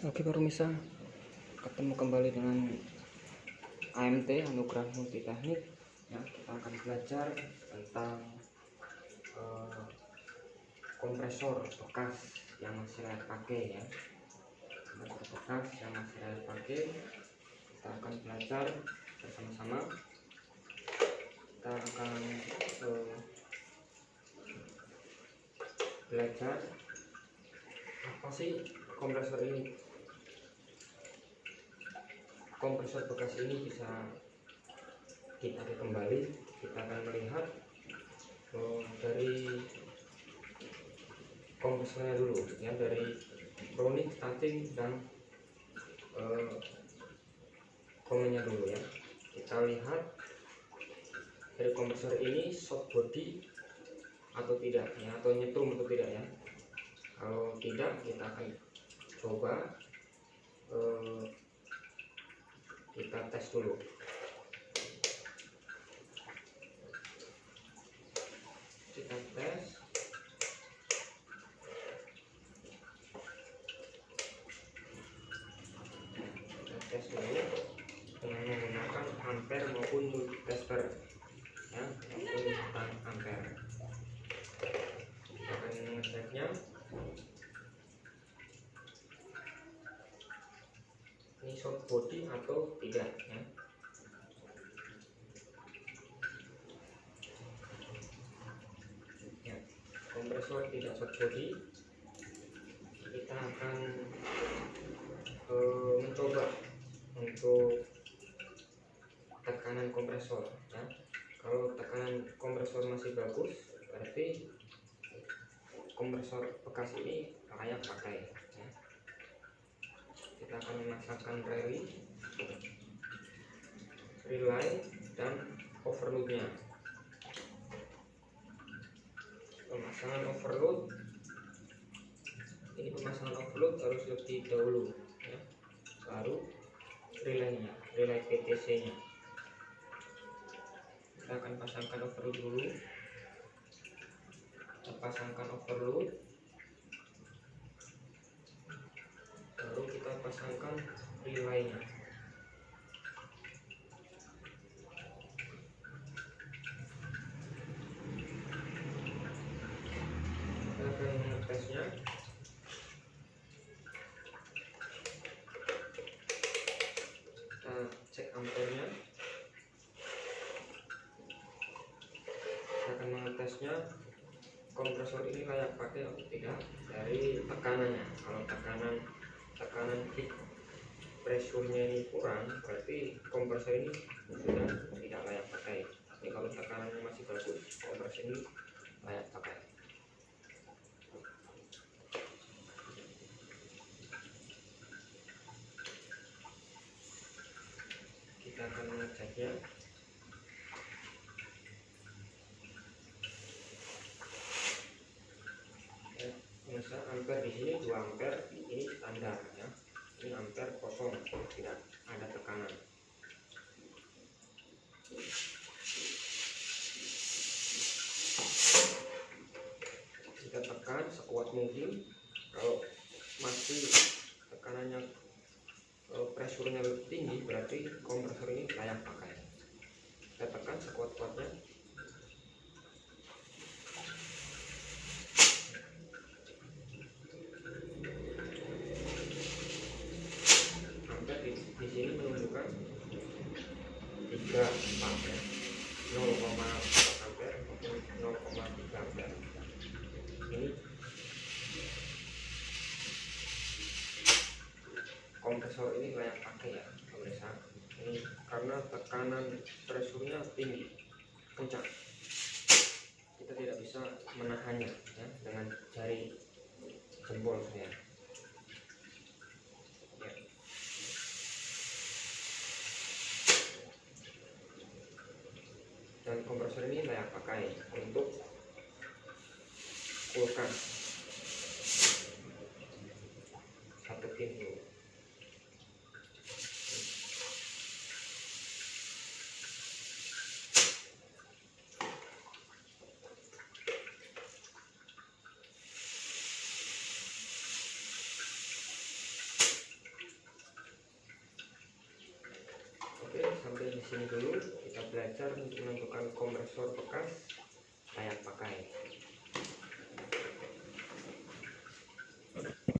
Oke pemirsa, ketemu kembali dengan AMT Anugerah Multi Teknik. Ya, kita akan belajar tentang kompresor bekas yang masih layak pakai ya. Kompresor bekas yang masih layak pakai, kita akan belajar bersama-sama. Kita akan belajar apa sih kompresor ini. Kompresor bekas ini bisa kita kembali. Kita akan melihat dari kompresornya dulu ya, dari running, starting, dan komennya dulu ya. Kita lihat dari kompresor ini short body atau tidak ya, atau nyetrum atau tidak ya. Kalau tidak, kita akan coba kita tes dulu. Kita tes. Dulu dengan menggunakan ampere maupun multitester ya, maupun ampere. Kita akan mengeceknya. Ini short body atau tidak ya. Ya, kompresor tidak short body. Kita akan mencoba untuk tekanan kompresor ya. Kalau tekanan kompresor masih bagus, berarti kompresor bekas ini layak pakai ya. Kita akan memasangkan relay dan overloadnya. Pemasangan overload, ini pemasangan overload harus lebih dahulu ya, baru relay PTC nya. Kita akan pasangkan overload dulu. Kita pasangkan overload, baru kita pasangkan relaynya. Kita akan mengetesnya. Kita cek ampernya. Kita akan mengetesnya kompresor ini layak pakai atau tidak dari tekanannya. Kalau tekanan kick pressure-nya ini kurang, berarti kompresor ini sudah tidak layak pakai. Tapi kalau tekanannya masih bagus, kompresor ini layak pakai. Kita akan mengeceknya. Misal ampere di sini 2 ampere, ini standar ya. Ini ampere kosong, tidak ada tekanan. Kita tekan sekuat mungkin. Kalau masih tekanannya pressure-nya lebih tinggi, berarti kompresor ini layak pakai. Kita tekan sekuat-kuatnya. Di sini menunjukkan 3 ampere, 0,4 ampere maupun 0,3 ampere. Ini kompresor ini layak pakai ya pemirsa. Ini karena tekanan pressure-nya tinggi, kencang. Kita tidak bisa menahannya ya dengan jari jempol saya. Dan kompresor ini layak pakai untuk kulkas satu pintu. sampai di sini dulu kita belajar untuk menentukan kompresor bekas layak pakai.